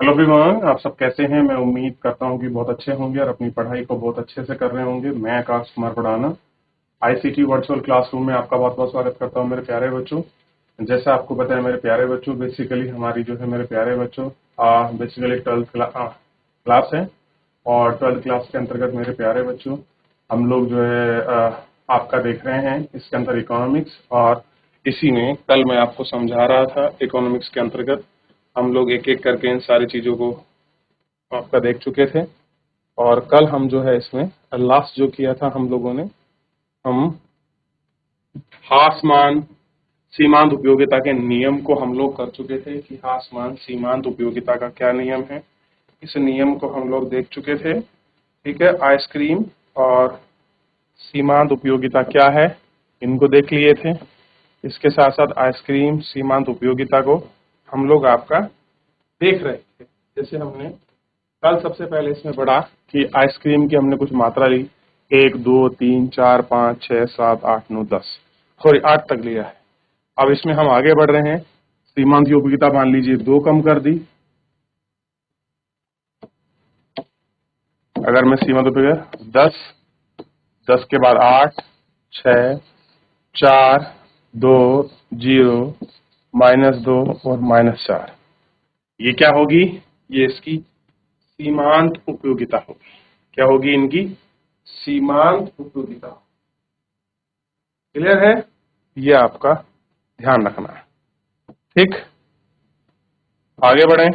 Hello everyone, आप सब कैसे हैं। मैं उम्मीद करता हूं कि बहुत अच्छे होंगे और अपनी पढ़ाई को बहुत अच्छे से कर रहे होंगे। मैं आकाश कुमार पढ़ाना आईसीटी वर्चुअल क्लासरूम में आपका बहुत बहुत स्वागत करता हूं मेरे प्यारे बच्चों। जैसा आपको पता है मेरे प्यारे बच्चों, बेसिकली हमारी जो है मेरे प्यारे बच्चों बेसिकली ट्वेल्थ क्लास है। और ट्वेल्थ क्लास के अंतर्गत मेरे प्यारे बच्चों हम लोग जो है आपका देख रहे हैं इसके अंदर इकोनॉमिक्स। और इसी में कल मैं आपको समझा रहा था इकोनॉमिक्स के अंतर्गत हम लोग एक एक करके इन सारी चीजों को आपका देख चुके थे। और कल हम जो है इसमें लास्ट जो किया था हम लोगों ने, हम हासमान सीमांत उपयोगिता के नियम को हम लोग कर चुके थे कि हासमान सीमांत उपयोगिता का क्या नियम है। इस नियम को हम लोग देख चुके थे। ठीक है, आइसक्रीम और सीमांत उपयोगिता क्या है इनको देख लिए थे। इसके साथ साथ आइसक्रीम सीमांत उपयोगिता को हम लोग आपका देख रहे थे। जैसे हमने कल सबसे पहले इसमें पढ़ा कि आइसक्रीम की हमने कुछ मात्रा ली, 1 2 3 4 5 6 7 8 9 10, सॉरी 8 तक लिया है। अब इसमें हम आगे बढ़ रहे हैं। सीमांत की उपयोगिता मान लीजिए 2 कम कर दी। अगर मैं सीमांत उपयोगिता 10, 10 के बाद 8, 6, 4, 2, 0, -2 और -4, ये क्या होगी? ये इसकी सीमांत उपयोगिता होगी। क्या होगी इनकी? सीमांत उपयोगिता। क्लियर है? ये आपका ध्यान रखना है। ठीक, आगे बढ़े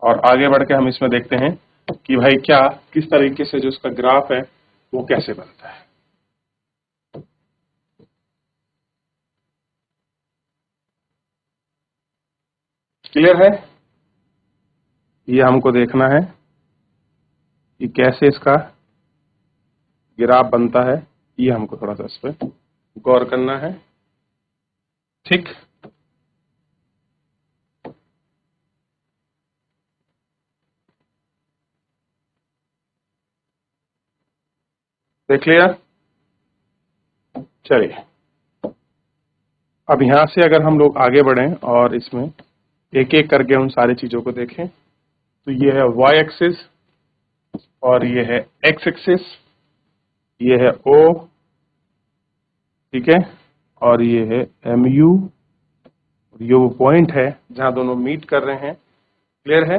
और आगे बढ़ के हम इसमें देखते हैं कि भाई क्या किस तरीके से जो इसका ग्राफ है वो कैसे बनता है। क्लियर है? ये हमको देखना है कि कैसे इसका ग्राफ बनता है। ये हमको थोड़ा सा इस पर गौर करना है। ठीक, देख लिया? चलिए, अब यहां से अगर हम लोग आगे बढ़ें और इसमें एक एक करके उन सारी चीजों को देखें तो ये है वाई एक्सिस और ये है एक्स एक्सिस, ये है ओ, ठीक है, और ये है एम यू। ये वो पॉइंट है जहां दोनों मीट कर रहे हैं। क्लियर है?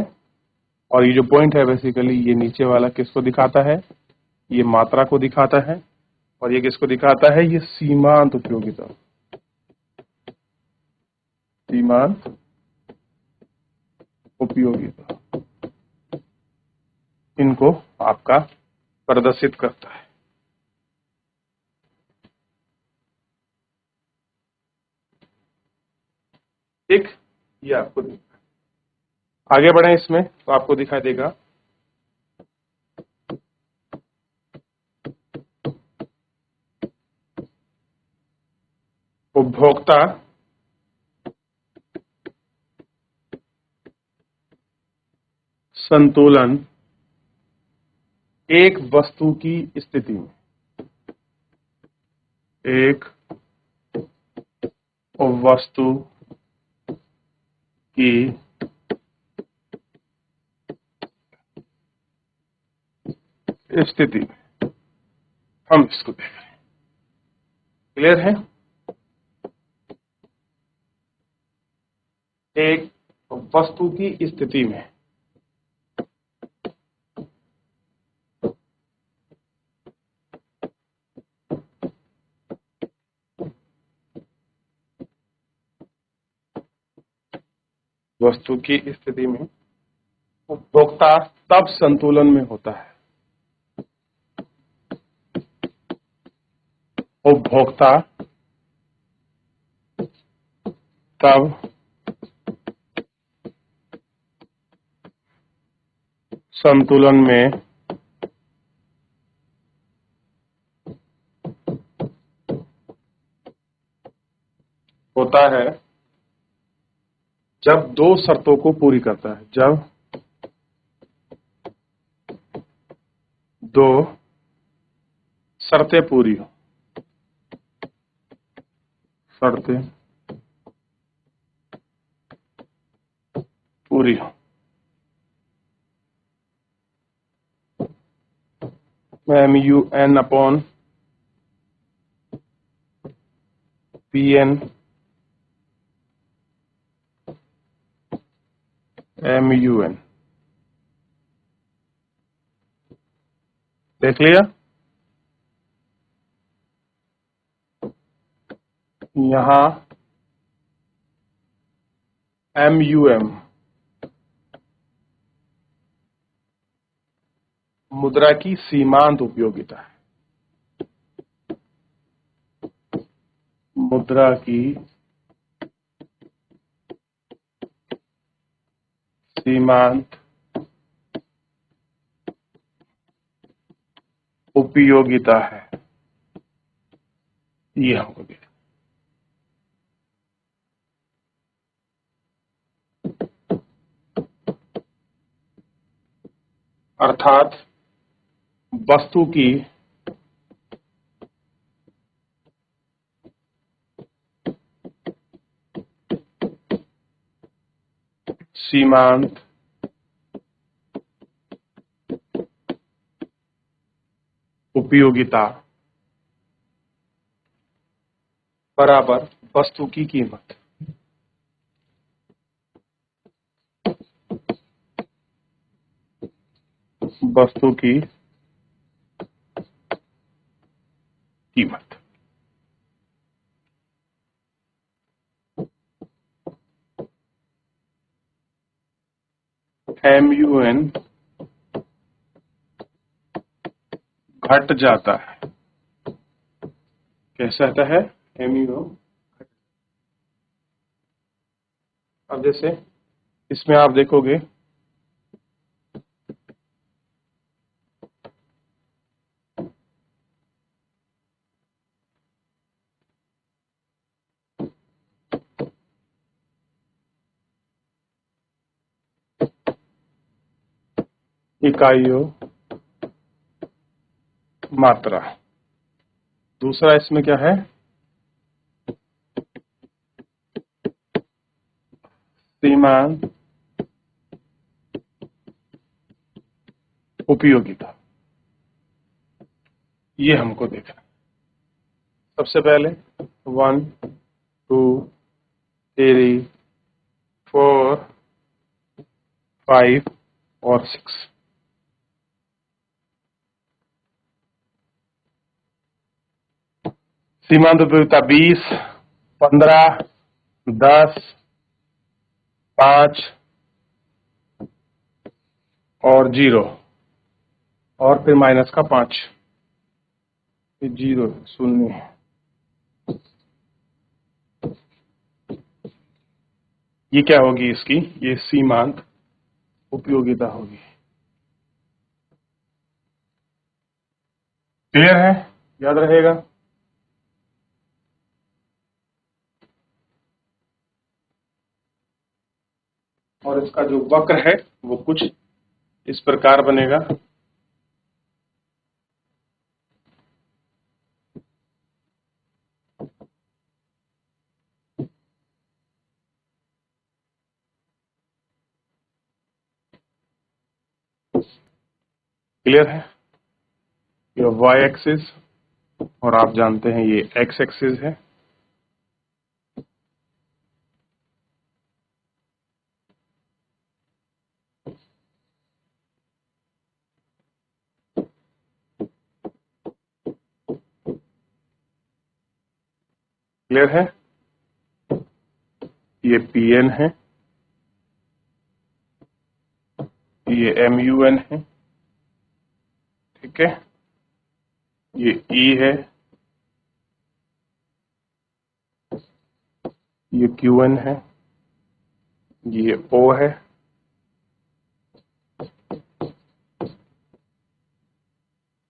और ये जो पॉइंट है बेसिकली ये नीचे वाला किसको दिखाता है? ये मात्रा को दिखाता है। और ये किसको दिखाता है? ये सीमांत उपयोगिता। सीमांत उपयोगिता इनको आपका प्रदर्शित करता है। ठीक, ये आपको दिखता है। आगे बढ़े इसमें तो आपको दिखाई देगा उपभोक्ता संतुलन एक वस्तु की स्थिति में, एक वस्तु की स्थिति में हम इसको देख रहे हैं। क्लियर है? एक वस्तु की स्थिति में वस्तु की स्थिति में उपभोक्ता तब संतुलन में होता है। उपभोक्ता तब संतुलन में होता है जब दो शर्तों को पूरी करता है। जब दो शर्तें पूरी हो, शर्तें पूरी हो। MUN upon PN MUN। देख लिया। यहां MUM मुद्रा की सीमांत उपयोगिता है। मुद्रा की सीमांत उपयोगिता है, ये हमको देखना। अर्थात वस्तु की सीमांत उपयोगिता बराबर वस्तु की कीमत। वस्तु की कीमत। MUN घट जाता है। कैसा आता है? MUN। अब जैसे इसमें आप देखोगे इकाइयों मात्रा। दूसरा इसमें क्या है? सीमांत उपयोगिता। ये हमको देखना है। सबसे पहले 1 2 3 4 5 और 6। सीमांत उपयोगिता 20 15 10 5 और 0 और फिर माइनस का 5। 0 शून्य। ये क्या होगी इसकी? ये सीमांत उपयोगिता होगी। क्लियर है? याद रहेगा। और इसका जो वक्र है वो कुछ इस प्रकार बनेगा। क्लियर है? ये y एक्सिस और आप जानते हैं ये x एक्सिस है। क्लियर है? ये PN है, ये MUN है, ठीक है। ये E है, ये QN है, ये O है,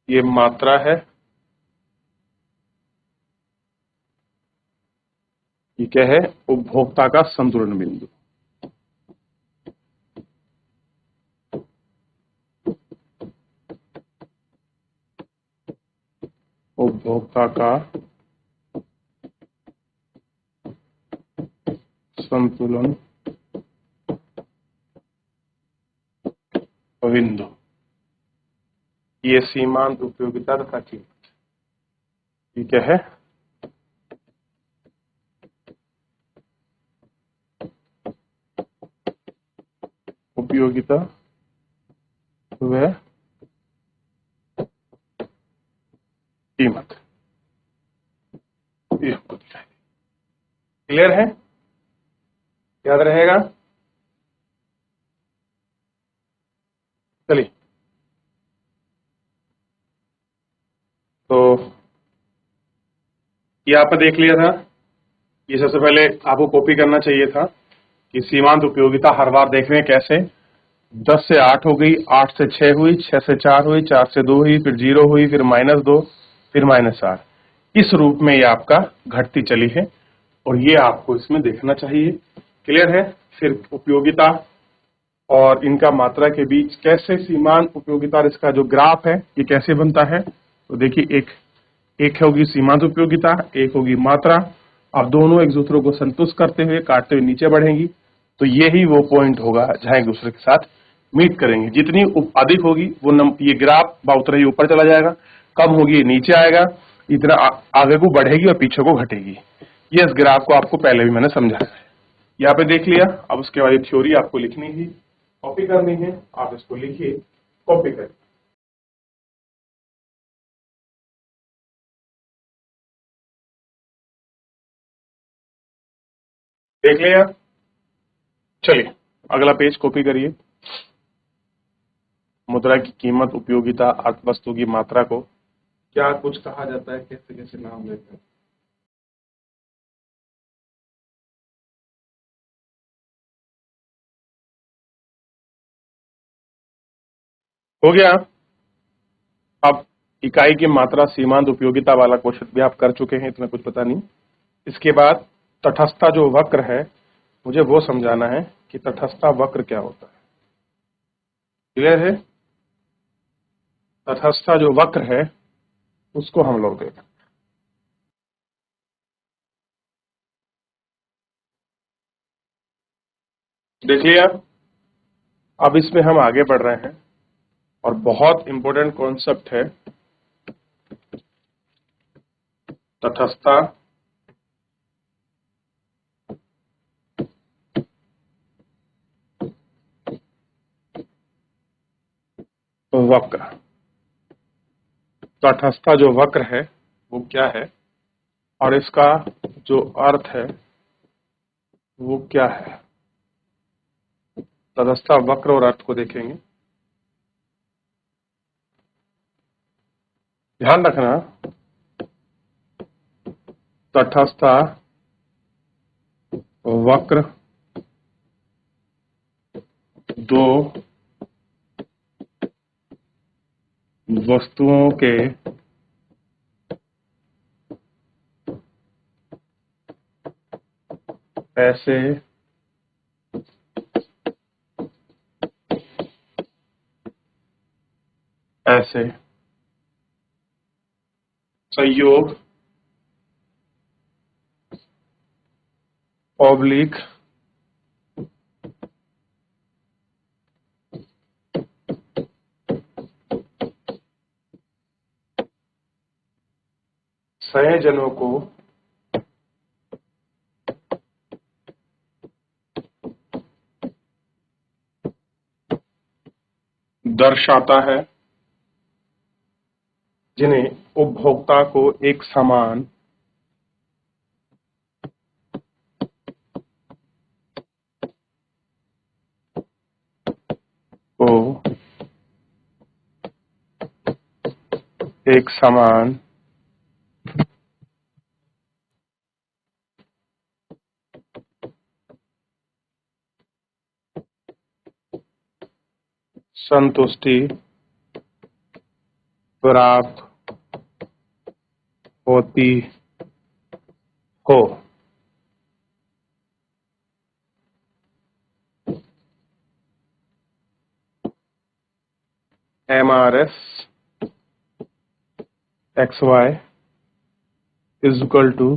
ये मात्रा है, ये क्या है? उपभोक्ता का संतुलन बिंदु। उपभोक्ता का संतुलन बिंदु। ये सीमांत उपयोगिता तथा कीमत, ये क्या है? उपयोगिता व कीमत, ये हमको दिखाई। क्लियर है? याद रहेगा? चलिए, तो ये आपने देख लिया था। ये सबसे पहले आपको कॉपी करना चाहिए था कि सीमांत उपयोगिता हर बार देख रहे हैं कैसे। 10 से 8 हो गई, 8 से 6 हुई, 6 से 4 हुई, 4 से 2 हुई, फिर 0 हुई, फिर -2, फिर -8। इस रूप में ये आपका घटती चली है और ये आपको इसमें देखना चाहिए। क्लियर है? फिर उपयोगिता और इनका मात्रा के बीच कैसे सीमांत उपयोगिता और इसका जो ग्राफ है ये कैसे बनता है। तो देखिए, एक होगी सीमांत उपयोगिता, एक होगी मात्रा। अब दोनों एक दूसरे को संतुष्ट करते हुए काटते हुए नीचे बढ़ेंगी, तो यही वो पॉइंट होगा जहां एक दूसरे के साथ मीट करेंगे। जितनी अधिक होगी वो ये ग्राफ उतना ही ऊपर चला जाएगा, कम होगी ये नीचे आएगा, इतना आगे को बढ़ेगी और पीछे को घटेगी। ये इस ग्राफ को आपको पहले भी मैंने समझाया है, यहाँ पे देख लिया। अब उसके बाद थ्योरी आपको लिखनी है, कॉपी करनी है। आप इसको लिखिए, कॉपी करिए। देख लिया? चलिए अगला पेज कॉपी करिए। मुद्रा की कीमत, उपयोगिता, अर्थवस्तु की मात्रा को क्या कुछ कहा जाता है, कैसे कैसे नाम लेते हैं? हो गया। अब इकाई की मात्रा सीमांत उपयोगिता वाला क्वेश्चन भी आप कर चुके हैं, इतना कुछ पता नहीं। इसके बाद तटस्थता जो वक्र है, मुझे वो समझाना है कि तटस्थता वक्र क्या होता है। क्लियर है? तटस्थता जो वक्र है उसको हम लोग देखें। देख लिया? अब इसमें हम आगे बढ़ रहे हैं और बहुत इंपॉर्टेंट कॉन्सेप्ट है तटस्थता वक्र। तटस्थता जो वक्र है वो क्या है और इसका जो अर्थ है वो क्या है। तटस्थता वक्र और अर्थ को देखेंगे। ध्यान रखना, तटस्थता वक्र दो वस्तुओं के ऐसे ऐसे संयोग ऑब्लिक संयोजनों को दर्शाता है, जिन्हें उपभोक्ता को एक समान को एक समान संतुष्टि प्राप्त होती हो। MRS XY is equal to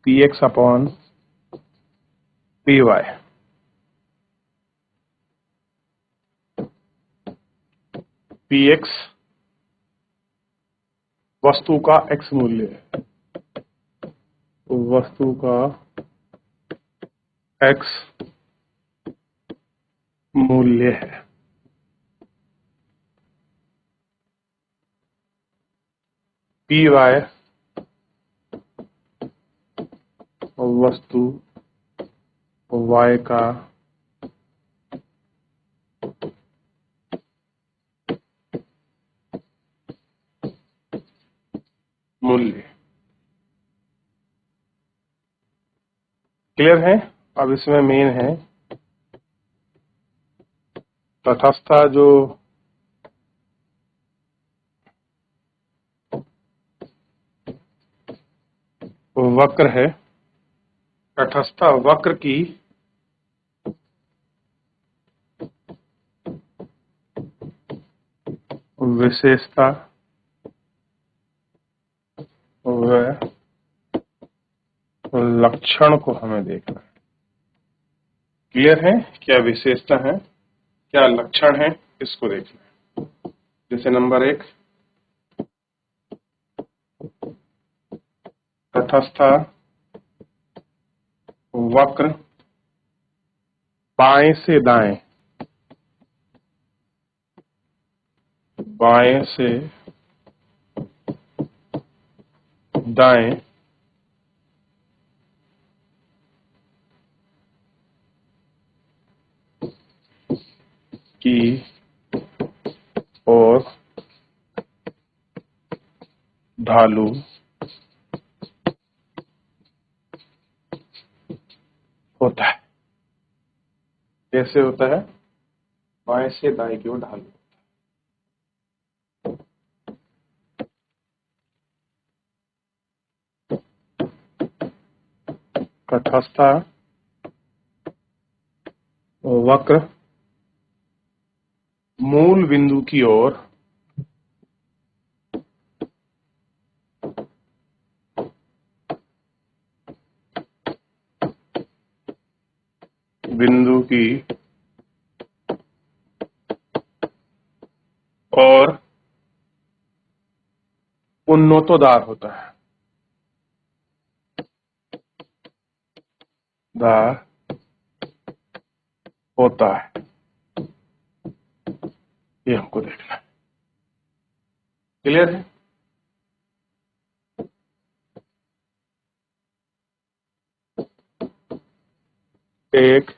PX upon PY। P x वस्तु का एक्स मूल्य है, वस्तु का एक्स मूल्य है। पी वाई वस्तु y का मूल्य। क्लियर है? अब इसमें मेन है तटस्थ जो वक्र है, तटस्थ वक्र की विशेषता व लक्षण को हमें देखना है। क्लियर है? क्या विशेषता है, क्या लक्षण है, इसको देखना है। जैसे नंबर 1, तटस्थ वक्र बाएं से दाएं, बाएं से दाएं की ओर ढालू होता है। कैसे होता है? बाएं से दाएं की ओर ढालू। तटस्थ वक्र मूल बिंदु की ओर बिंदु की और उन्नतोदार होता है, दार होता है। ये हमको देखना है। क्लियर है? एक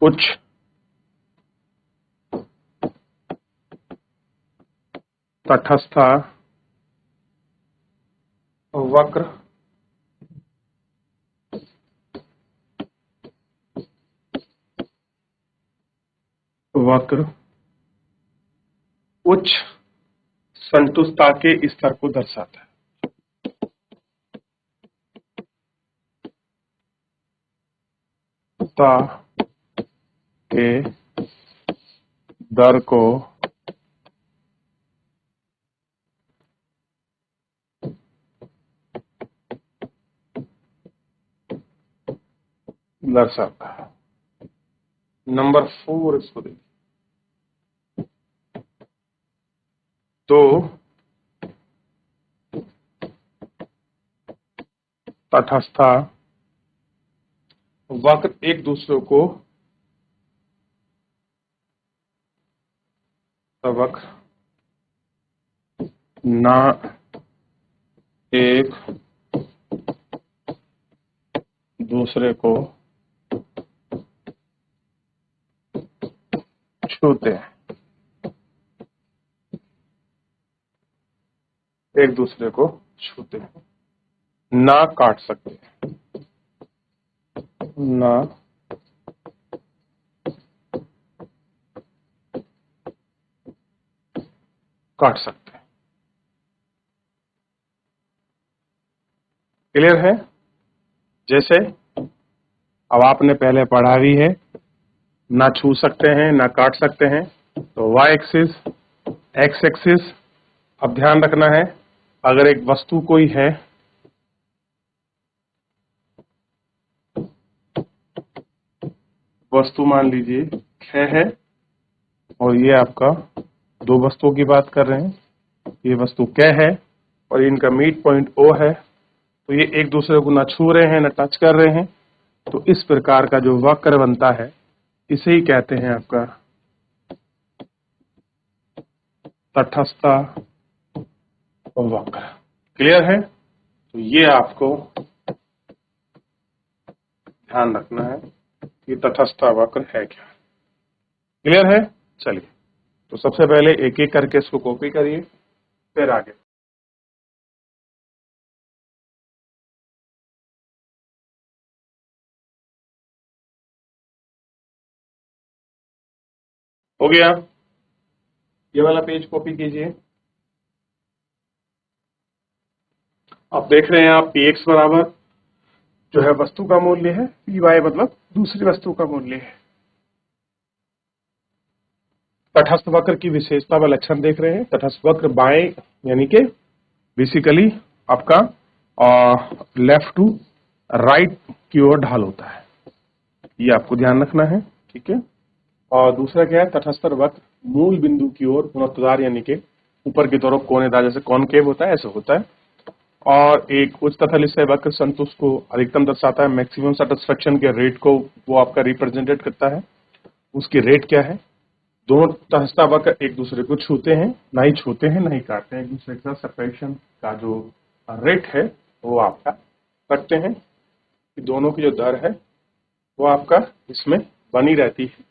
उच्च तटस्थ वक्र वक्र उच्च संतुष्टता के स्तर को दर्शाता है। ता के दर को दर्शाता है। नंबर 4 इसको देखिए। तो तटस्थ वक्र एक दूसरे को सबक ना एक दूसरे को छूते हैं, एक दूसरे को छूते हैं, ना काट सकते, ना काट सकते। क्लियर है? जैसे अब आपने पहले पढ़ा भी है, ना छू सकते हैं, ना काट सकते हैं। तो y एक्सिस, x एक्सिस, अब ध्यान रखना है, अगर एक वस्तु कोई है, वस्तु मान लीजिए ख है, और ये आपका दो वस्तुओं की बात कर रहे हैं, ये वस्तु क है और इनका मिड पॉइंट O है, तो ये एक दूसरे को ना छू रहे हैं ना टच कर रहे हैं, तो इस प्रकार का जो वक्र बनता है इसे ही कहते हैं आपका तटस्थ वक्र। क्लियर है? तो ये आपको ध्यान रखना है कि तटस्थ वक्र है क्या। क्लियर है? चलिए, तो सबसे पहले एक एक करके इसको कॉपी करिए, फिर आगे। हो गया? ये वाला पेज कॉपी कीजिए। आप देख रहे हैं आप px बराबर जो है वस्तु का मूल्य है, py मतलब दूसरी वस्तु का मूल्य है। तटस्थ वक्र की विशेषता व लक्षण देख रहे हैं। तटस्थ वक्र बाएं यानी कि बेसिकली आपका लेफ्ट टू राइट की ओर ढाल होता है, ये आपको ध्यान रखना है। ठीक है? और दूसरा क्या है, तटस्थ वक्र मूल बिंदु की ओर गुणोत्तर यानी कि ऊपर की तरफ कोनेदार, जैसे कॉनकेव होता है ऐसे होता है। और एक उच्च तथा निश्चय वक्र संतुष्ट को अधिकतम दर्शाता है, मैक्सिमम सेटिस्फेक्शन के रेट को वो आपका रिप्रेजेंटेट करता है, उसकी रेट क्या है। दोनों तटस्थ वक्र एक दूसरे को छूते हैं, ना ही छूते हैं ना ही काटते हैं, एक दूसरे के साथ सेपरेशन का जो रेट है वो आपका रखते हैं कि दोनों की जो दर है वो आपका इसमें बनी रहती है,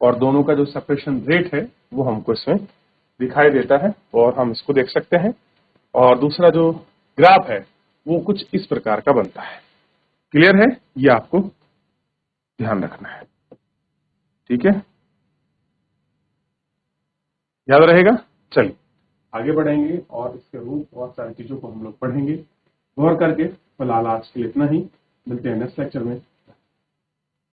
और दोनों का जो सेपरेशन रेट है वो हमको इसमें दिखाई देता है और हम इसको देख सकते हैं। और दूसरा जो ग्राफ है वो कुछ इस प्रकार का बनता है। क्लियर है? ये आपको ध्यान रखना है। ठीक है? याद रहेगा? चलिए आगे बढ़ेंगे और इसके रूप और सारी चीजों को हम लोग पढ़ेंगे गौर करके। फिलहाल आज के लिए इतना ही, मिलते हैं नेक्स्ट लेक्चर में।